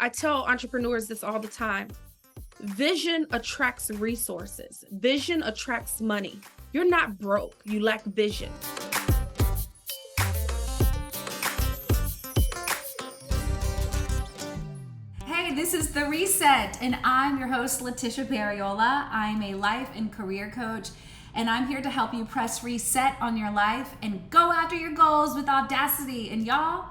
I tell entrepreneurs this all the time. Vision attracts resources. Vision attracts money. You're not broke. You lack vision. Hey, this is The Reset, and I'm your host, Letisha Bereola. I'm a life and career coach, and I'm here to help you press reset on your life and go after your goals with audacity. And y'all,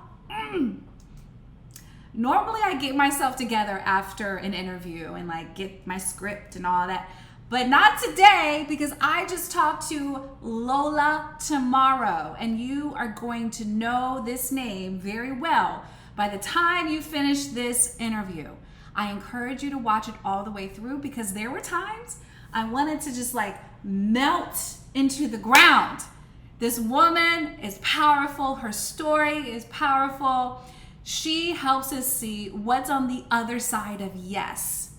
normally I get myself together after an interview and get my script and all that, but not today because I just talked to Lola Tomorrow, and you are going to know this name very well by the time you finish this interview. I encourage you to watch it all the way through because there were times I wanted to just melt into the ground. This woman is powerful. Her story is powerful. She helps us see what's on the other side of yes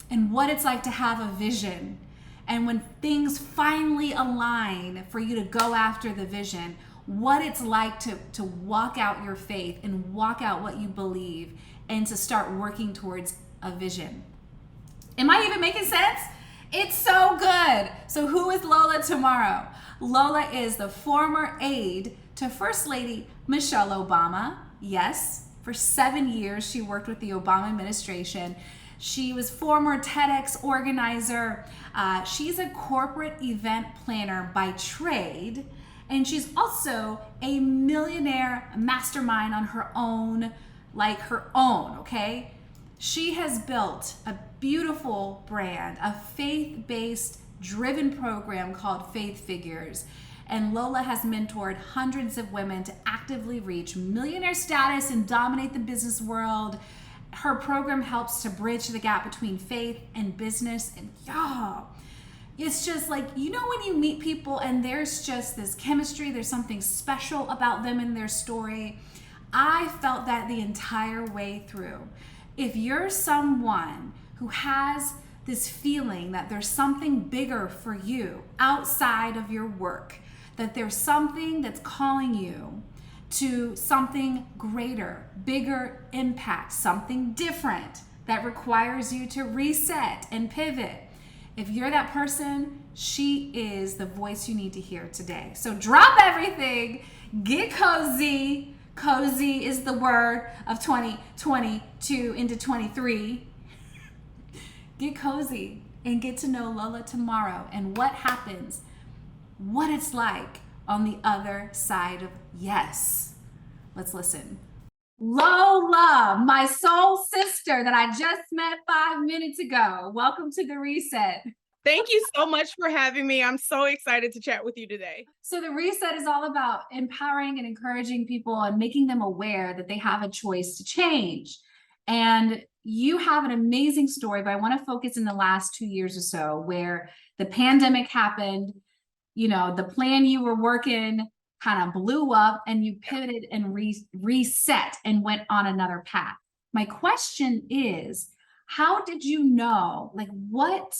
and what it's like to have a vision. And when things finally align for you to go after the vision, what it's like to walk out your faith and walk out what you believe and to start working towards a vision. Am I even making sense? It's so good. So who is Lola Tomorrow? Lola is the former aide to First Lady Michelle Obama. Yes, for 7 years she worked with the Obama administration. She was former TEDx organizer. She's a corporate event planner by trade. And she's also a millionaire mastermind on her own, okay? She has built a beautiful brand, a faith-based driven program called Faith Figures. And Lola has mentored hundreds of women to actively reach millionaire status and dominate the business world. Her program helps to bridge the gap between faith and business. And y'all, it's just when you meet people and there's just this chemistry, there's something special about them and their story. I felt that the entire way through. If you're someone who has this feeling that there's something bigger for you outside of your work, that there's something that's calling you to something greater, bigger impact, something different that requires you to reset and pivot. If you're that person, she is the voice you need to hear today. So drop everything, get cozy. Cozy is the word of 2022 into 23. Get cozy and get to know Lola Tomorrow and what happens, what it's like on the other side of yes. Let's listen. Lola, my soul sister that I just met 5 minutes ago. Welcome to The Reset. Thank you so much for having me. I'm so excited to chat with you today. So The Reset is all about empowering and encouraging people and making them aware that they have a choice to change. And you have an amazing story, but I want to focus in the last 2 years or so where the pandemic happened. The plan you were working kind of blew up and you pivoted and reset and went on another path. My question is, how did you know, what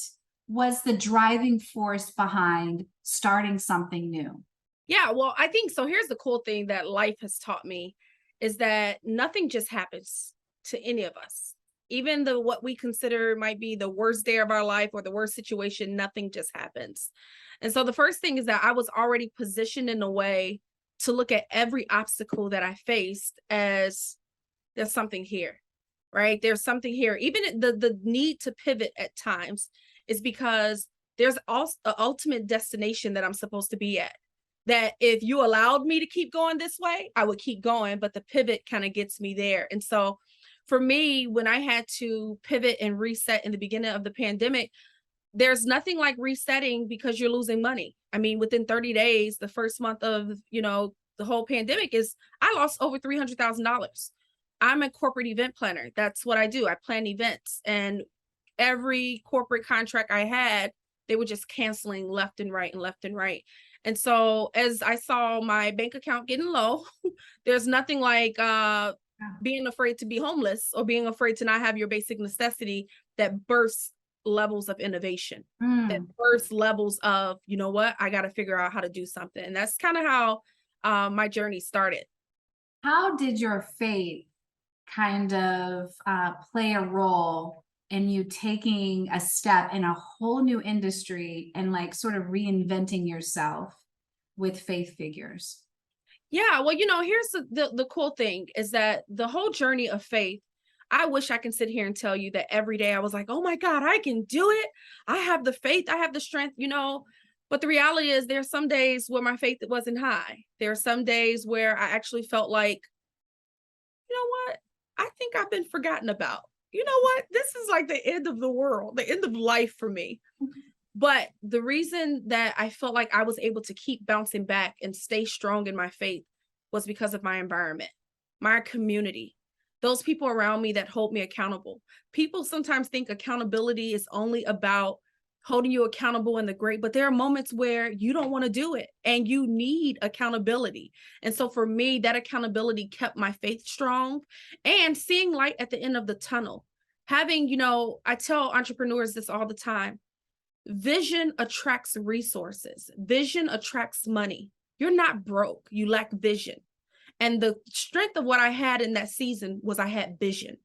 was the driving force behind starting something new? Yeah, well, I think so. Here's the cool thing that life has taught me is that nothing just happens to any of us. Even what we consider might be the worst day of our life or the worst situation, nothing just happens. And so the first thing is that I was already positioned in a way to look at every obstacle that I faced as there's something here, right? There's something here. Even the need to pivot at times is because there's also an ultimate destination that I'm supposed to be at. That if you allowed me to keep going this way, I would keep going, but the pivot kind of gets me there. And so for me, when I had to pivot and reset in the beginning of the pandemic, there's nothing like resetting because you're losing money. I mean, within 30 days, the first month of, the whole pandemic I lost over $300,000. I'm a corporate event planner. That's what I do. I plan events, and every corporate contract I had, they were just canceling left and right and left and right. And so as I saw my bank account getting low, there's nothing like being afraid to be homeless or being afraid to not have your basic necessity that bursts levels of innovation, that bursts levels of, you know what, I got to figure out how to do something. And that's kind of how my journey started. How did your faith kind of play a role in you taking a step in a whole new industry and like sort of reinventing yourself with faith figures? Yeah, well, you know, here's the cool thing is that the whole journey of faith, I wish I can sit here and tell you that every day I was like, oh my God, I can do it. I have the faith, I have the strength, you know. But the reality is there's some days where my faith wasn't high. There are some days where I actually felt like, you know what? I think I've been forgotten about. You know what? This is like the end of the world, the end of life for me. But the reason that I felt like I was able to keep bouncing back and stay strong in my faith was because of my environment, my community, those people around me that hold me accountable. People sometimes think accountability is only about holding you accountable in the great, but there are moments where you don't want to do it and you need accountability. And so for me, that accountability kept my faith strong and seeing light at the end of the tunnel. Having, you know, I tell entrepreneurs this all the time. Vision attracts resources. Vision attracts money. You're not broke. You lack vision. And the strength of what I had in that season was I had vision.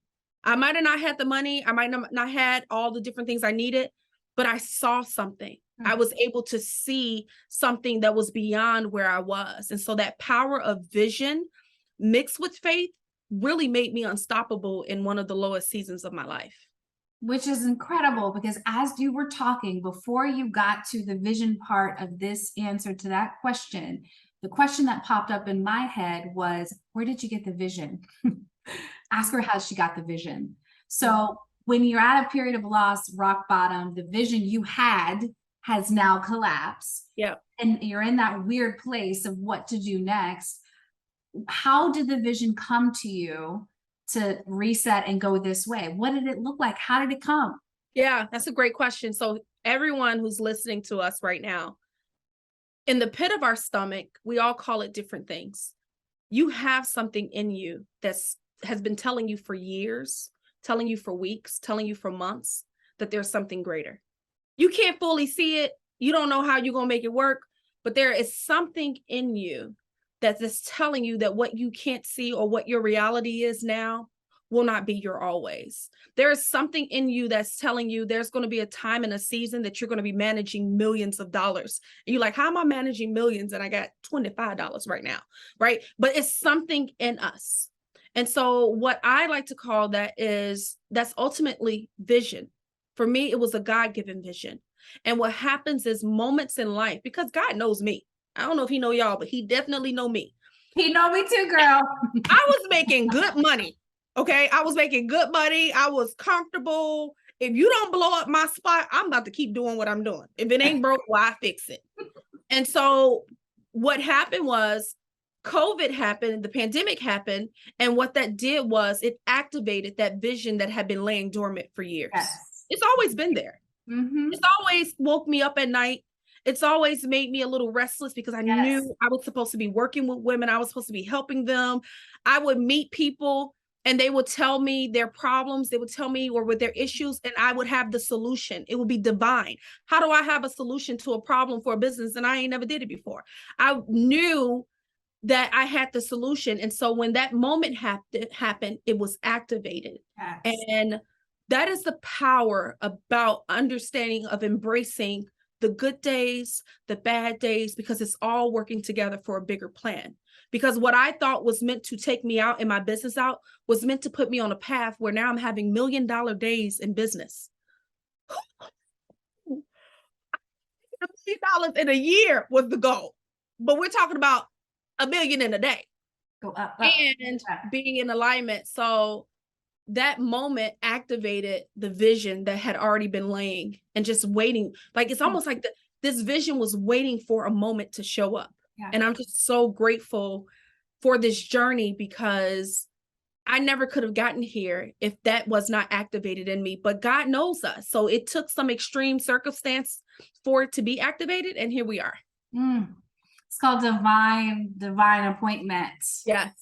I might have not had the money. I might not had all the different things I needed, but I saw something. I was able to see something that was beyond where I was. And so that power of vision mixed with faith really made me unstoppable in one of the lowest seasons of my life. Which is incredible because as you were talking, before you got to the vision part of this answer to that question, the question that popped up in my head was, where did you get the vision? Ask her how she got the vision. So when you're at a period of loss, rock bottom, the vision you had has now collapsed. Yeah. And you're in that weird place of what to do next. How did the vision come to you to reset and go this way? What did it look like? How did it come? Yeah, that's a great question. So everyone who's listening to us right now, in the pit of our stomach, we all call it different things. You have something in you that's has been telling you for years, telling you for weeks, telling you for months that there's something greater. You can't fully see it. You don't know how you're going to make it work, but there is something in you that is telling you that what you can't see or what your reality is now will not be your always. There is something in you that's telling you there's going to be a time in a season that you're going to be managing millions of dollars. And you're like, how am I managing millions? And I got $25 right now, right? But it's something in us. And so what I like to call that is that's ultimately vision. For me, it was a God-given vision. And what happens is moments in life, because God knows me. I don't know if he know y'all, but he definitely know me. He know me too, girl. I was making good money. Okay. I was making good money. I was comfortable. If you don't blow up my spot, I'm about to keep doing what I'm doing. If it ain't broke, why fix it? And so what happened was COVID happened, the pandemic happened. And what that did was it activated that vision that had been laying dormant for years. Yes. It's always been there. It's always woke me up at night. It's always made me a little restless because I knew I was supposed to be working with women. I was supposed to be helping them. I would meet people and they would tell me their problems. They would tell me or with their issues and I would have the solution. It would be divine. How do I have a solution to a problem for a business? And I ain't never did it before. I knew that I had the solution. And so when that moment happened, it was activated. Yes. And that is the power about understanding of embracing the good days, the bad days, because it's all working together for a bigger plan. Because what I thought was meant to take me out and my business out was meant to put me on a path where now I'm having $1 million days in business. $1 million in a year was the goal. But we're talking about $1 million in a day. Go up, and being in alignment. So that moment activated the vision that had already been laying and just waiting. Like it's almost like this vision was waiting for a moment to show up. Yeah. And I'm just so grateful for this journey because I never could have gotten here if that was not activated in me. But God knows us. So it took some extreme circumstance for it to be activated. And here we are. It's called divine appointment. Yes.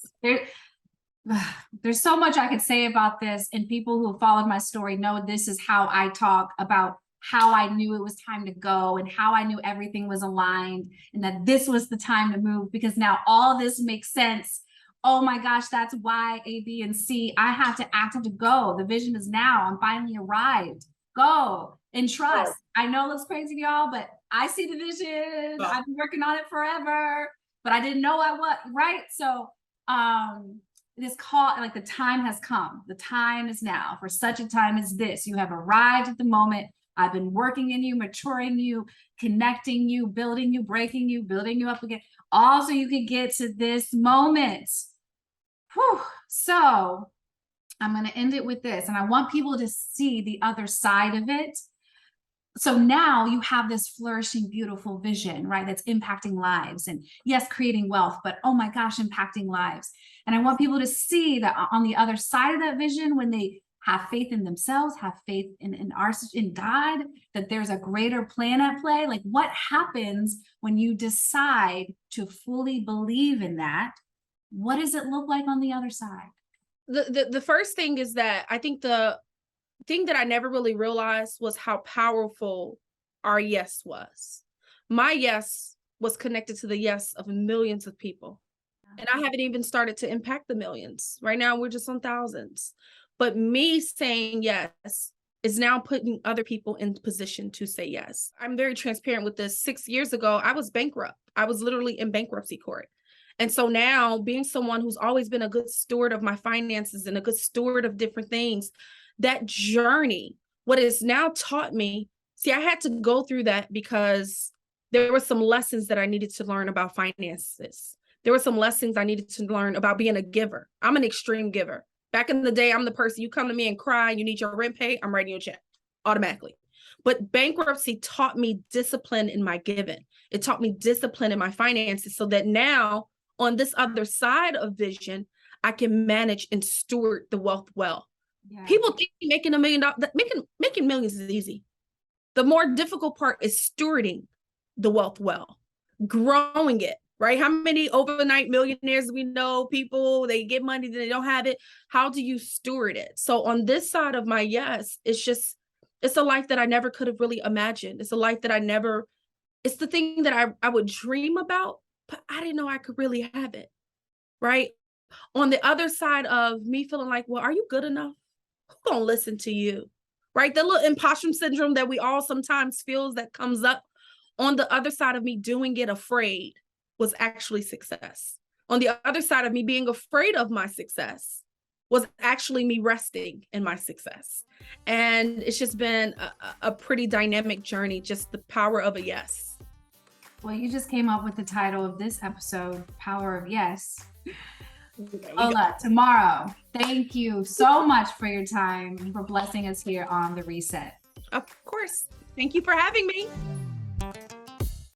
There's so much I could say about this, and people who have followed my story know this is how I talk about how I knew it was time to go and how I knew everything was aligned and that this was the time to move, because now all this makes sense. oh my gosh, that's why A, B, and C. I have to act, have to go. The vision is now. I'm finally arrived. Go and trust. I know it looks crazy to y'all, but I see the vision. I've been working on it forever, but I didn't know I was right. So it is called, like, the time has come. The time is now. For such a time as this, you have arrived at the moment. I've been working in you, maturing you, connecting you, building you, breaking you, building you up again, all so you can get to this moment. Whew. So I'm going to end it with this, and I want people to see the other side of it. So now you have this flourishing, beautiful vision, right? That's impacting lives, and yes, creating wealth, but oh my gosh, impacting lives. And I want people to see that on the other side of that vision, when they have faith in themselves, have faith in God, that there's a greater plan at play. Like, what happens when you decide to fully believe in that? What does it look like on the other side? The first thing is that I think the thing that I never really realized was how powerful our yes was. My yes was connected to the yes of millions of people. And I haven't even started to impact the millions. Right now, we're just on thousands. But me saying yes is now putting other people in position to say yes. I'm very transparent with this. 6 years ago, I was bankrupt. I was literally in bankruptcy court. And so now, being someone who's always been a good steward of my finances and a good steward of different things, that journey, what it's now taught me, see, I had to go through that because there were some lessons that I needed to learn about finances. There were some lessons I needed to learn about being a giver. I'm an extreme giver. Back in the day, I'm the person, you come to me and cry, you need your rent paid, I'm writing you a check automatically. But bankruptcy taught me discipline in my giving. It taught me discipline in my finances, so that now on this other side of vision, I can manage and steward the wealth well. Yeah. People think making $1 million, making millions is easy. The more difficult part is stewarding the wealth well, growing it, right? How many overnight millionaires we know, people, they get money, then they don't have it. How do you steward it? So on this side of my yes, it's a life that I never could have really imagined. It's a life that it's the thing that I would dream about, but I didn't know I could really have it, right? On the other side of me feeling like, well, are you good enough? Who's gonna listen to you, right? The little imposter syndrome that we all sometimes feels that comes up. On the other side of me doing it afraid was actually success. On the other side of me being afraid of my success was actually me resting in my success. And it's just been a pretty dynamic journey, just the power of a yes. Well, you just came up with the title of this episode, Power of Yes. Lola Tomorrow, thank you so much for your time and for blessing us here on The Reset. Of course. Thank you for having me.